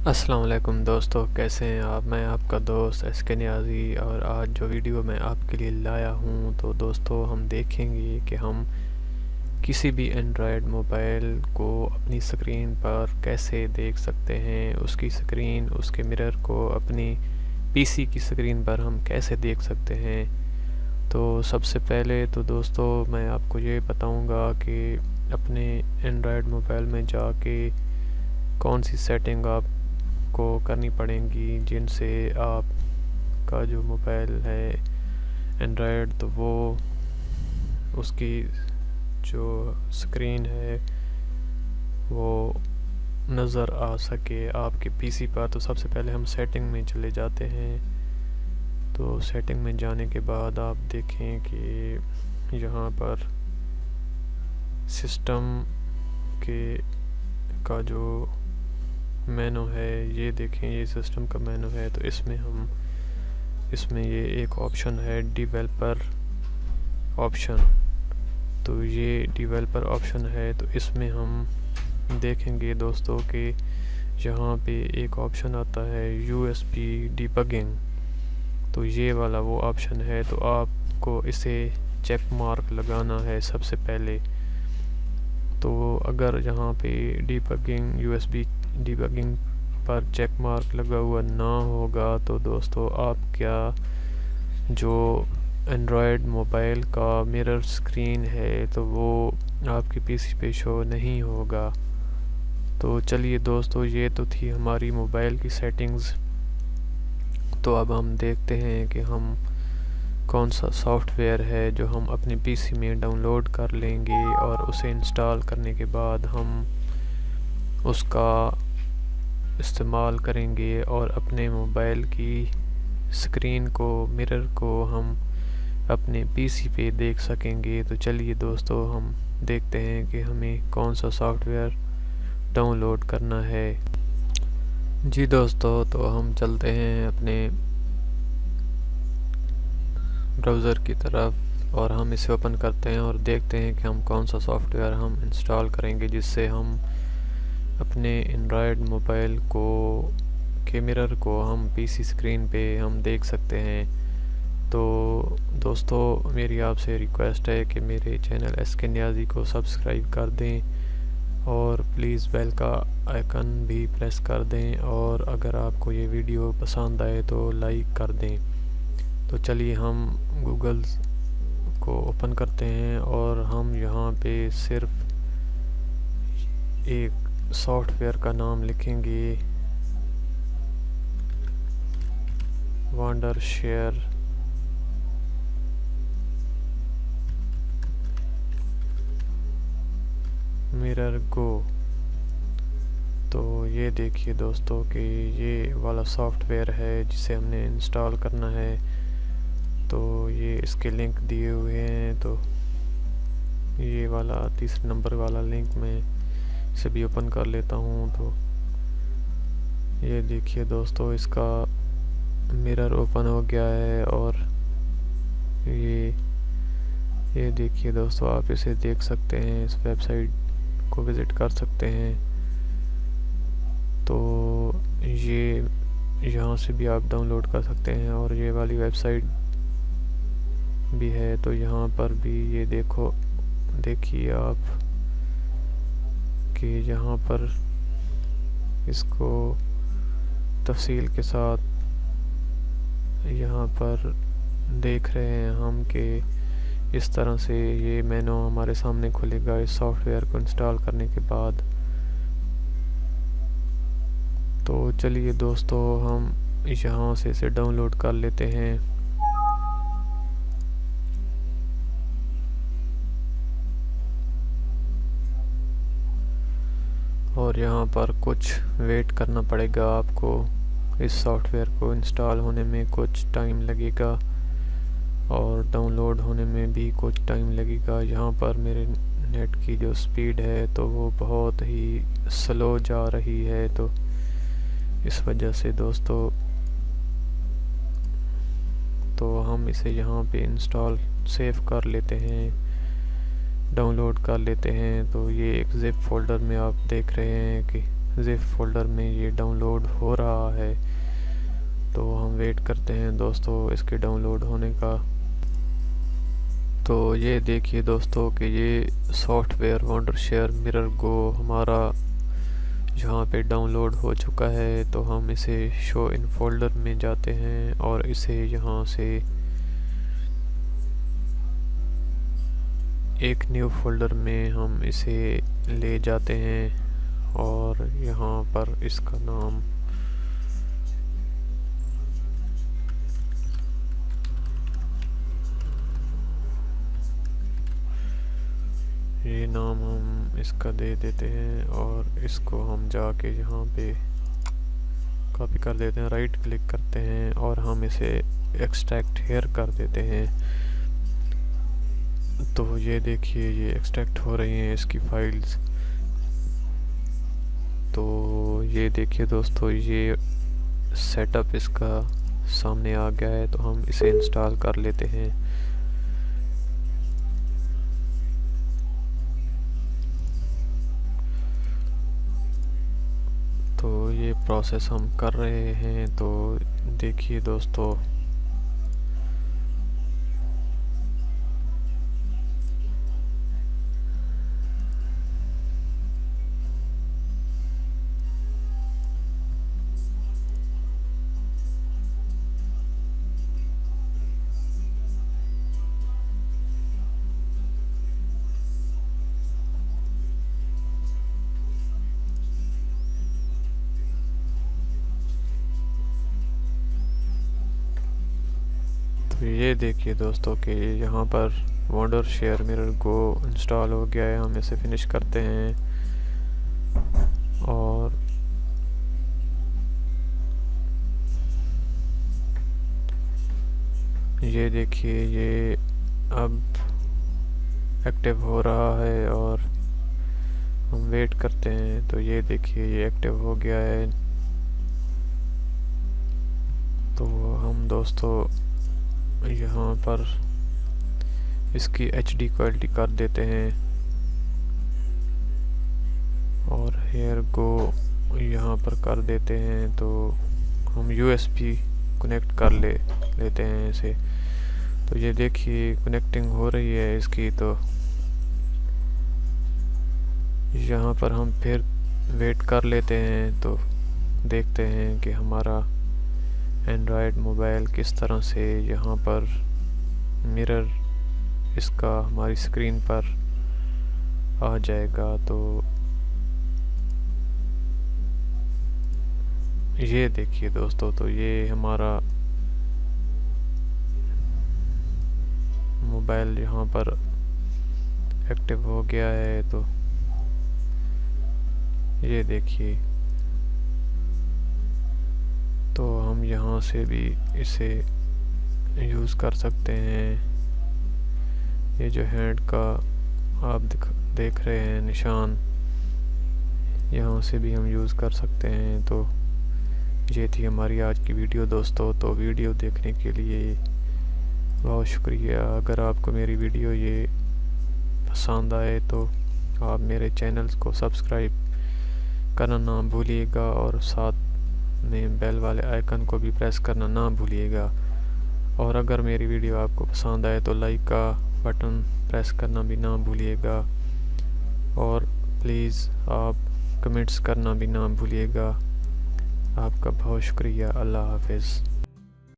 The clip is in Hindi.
अस्सलाम वालेकुम दोस्तों, कैसे हैं आप। मैं आपका दोस्त एसके नियाज़ी और आज जो वीडियो मैं आपके लिए लाया हूं तो दोस्तों हम देखेंगे कि हम किसी भी एंड्रॉयड मोबाइल को अपनी स्क्रीन पर कैसे देख सकते हैं। उसकी स्क्रीन, उसके मिरर को अपनी पीसी की स्क्रीन पर हम कैसे देख सकते हैं। तो सबसे पहले तो दोस्तों मैं आपको ये बताऊंगा कि अपने एंड्रॉयड मोबाइल में जाके कौन सी सेटिंग आप को करनी पड़ेंगी जिनसे आपका जो मोबाइल है एंड्रॉयड तो वो उसकी जो स्क्रीन है वो नज़र आ सके आपके पीसी पर। तो सबसे पहले हम सेटिंग में चले जाते हैं। तो सेटिंग में जाने के बाद आप देखें कि यहाँ पर सिस्टम के का जो मेनू है, ये देखें, ये सिस्टम का मेनू है। तो इसमें ये एक ऑप्शन है डेवलपर ऑप्शन। तो ये डेवलपर ऑप्शन है, तो इसमें हम देखेंगे दोस्तों कि यहाँ पे एक ऑप्शन आता है यूएसबी डिबगिंग। तो ये वाला वो ऑप्शन है, तो आपको इसे चेक मार्क लगाना है सबसे पहले। तो अगर यहाँ पे डिबगिंग यूएसबी डिबगिंग पर चेक मार्क लगा हुआ ना होगा तो दोस्तों आपका जो एंड्रॉयड मोबाइल का मिरर स्क्रीन है तो वो आपकी पीसी पे शो नहीं होगा। तो चलिए दोस्तों, ये तो थी हमारी मोबाइल की सेटिंग्स। तो अब हम देखते हैं कि हम कौन सा सॉफ्टवेयर है जो हम अपने पीसी में डाउनलोड कर लेंगे और उसे इंस्टॉल करने के बाद हम उसका इस्तेमाल करेंगे और अपने मोबाइल की स्क्रीन को, मिरर को हम अपने पीसी पे देख सकेंगे। तो चलिए दोस्तों, हम देखते हैं कि हमें कौन सा सॉफ्टवेयर डाउनलोड करना है। जी दोस्तों, तो हम चलते हैं अपने ब्राउज़र की तरफ और हम इसे ओपन करते हैं और देखते हैं कि हम कौन सा सॉफ्टवेयर हम इंस्टॉल करेंगे जिससे हम अपने एंड्रॉयड मोबाइल को के मिरर को हम पीसी स्क्रीन पे हम देख सकते हैं। तो दोस्तों, मेरी आपसे रिक्वेस्ट है कि मेरे चैनल एसके नियाज़ी को सब्सक्राइब कर दें और प्लीज़ बेल का आइकन भी प्रेस कर दें, और अगर आपको ये वीडियो पसंद आए तो लाइक कर दें। तो चलिए हम गूगल को ओपन करते हैं और हम यहाँ पे सिर्फ एक सॉफ्टवेयर का नाम लिखेंगे, वंडरशेयर मिरर गो। तो ये देखिए दोस्तों कि ये वाला सॉफ्टवेयर है जिसे हमने इंस्टॉल करना है। तो ये इसके लिंक दिए हुए हैं। तो ये वाला तीसरे नंबर वाला लिंक मैं इसे भी ओपन कर लेता हूँ। तो ये देखिए दोस्तों, इसका मिरर ओपन हो गया है और ये देखिए दोस्तों, आप इसे देख सकते हैं, इस वेबसाइट को विज़िट कर सकते हैं। तो ये यहाँ से भी आप डाउनलोड कर सकते हैं और ये वाली वेबसाइट भी है। तो यहाँ पर भी ये देखिए आप कि यहाँ पर इसको तफसील के साथ यहाँ पर देख रहे हैं हम कि इस तरह से ये मेनू हमारे सामने खुलेगा इस सॉफ्टवेयर को इंस्टॉल करने के बाद। तो चलिए दोस्तों, हम यहाँ से इसे डाउनलोड कर लेते हैं। और यहाँ पर कुछ वेट करना पड़ेगा आपको। इस सॉफ्टवेयर को इंस्टॉल होने में कुछ टाइम लगेगा और डाउनलोड होने में भी कुछ टाइम लगेगा। यहाँ पर मेरे नेट की जो स्पीड है तो वो बहुत ही स्लो जा रही है, तो इस वजह से दोस्तों तो हम इसे यहाँ पे इंस्टॉल सेव कर लेते हैं, डाउनलोड कर लेते हैं। तो ये एक ज़िप फोल्डर में आप देख रहे हैं कि ज़िप फोल्डर में ये डाउनलोड हो रहा है। तो हम वेट करते हैं दोस्तों इसके डाउनलोड होने का। तो ये देखिए दोस्तों कि ये सॉफ्टवेयर वंडरशेयर मिरर गो हमारा यहाँ पे डाउनलोड हो चुका है। तो हम इसे शो इन फोल्डर में जाते हैं और इसे यहाँ से एक न्यू फोल्डर में हम इसे ले जाते हैं और यहाँ पर इसका नाम ये नाम हम इसका दे देते हैं और इसको हम जाके यहाँ पे कॉपी कर देते हैं, राइट क्लिक करते हैं और हम इसे एक्सट्रैक्ट हेयर कर देते हैं। तो ये देखिए ये एक्सट्रैक्ट हो रही हैं इसकी फाइल्स। तो ये देखिए दोस्तों ये सेटअप इसका सामने आ गया है। तो हम इसे इंस्टॉल कर लेते हैं। तो ये प्रोसेस हम कर रहे हैं। तो देखिए दोस्तों तो ये देखिए दोस्तों कि यहाँ पर वंडरशेयर मिरर गो इंस्टॉल हो गया है। हम इसे फिनिश करते हैं और ये देखिए ये अब एक्टिव हो रहा है और हम वेट करते हैं। तो ये देखिए ये एक्टिव हो गया है। तो हम दोस्तों यहाँ पर इसकी HD क्वालिटी कर देते हैं और हेयर गो यहाँ पर कर देते हैं। तो हम USB कनेक्ट कर लेते हैं इसे। तो ये देखिए कनेक्टिंग हो रही है इसकी। तो यहाँ पर हम फिर वेट कर लेते हैं। तो देखते हैं कि हमारा एंड्रॉयड मोबाइल किस तरह से यहाँ पर मिरर इसका हमारी स्क्रीन पर आ जाएगा। तो ये देखिए दोस्तों तो ये हमारा मोबाइल यहाँ पर एक्टिव हो गया है। तो ये देखिए तो हम यहाँ से भी इसे यूज़ कर सकते हैं। ये जो हैंड का आप देख रहे हैं निशान, यहाँ से भी हम यूज़ कर सकते हैं। तो ये थी हमारी आज की वीडियो दोस्तों। तो वीडियो देखने के लिए बहुत शुक्रिया। अगर आपको मेरी वीडियो ये पसंद आए तो आप मेरे चैनल्स को सब्सक्राइब करना ना भूलिएगा और साथ में बेल वाले आइकन को भी प्रेस करना ना भूलिएगा। और अगर मेरी वीडियो आपको पसंद आए तो लाइक का बटन प्रेस करना भी ना भूलिएगा और प्लीज़ आप कमेंट्स करना भी ना भूलिएगा। आपका बहुत शुक्रिया। अल्लाह हाफिज़।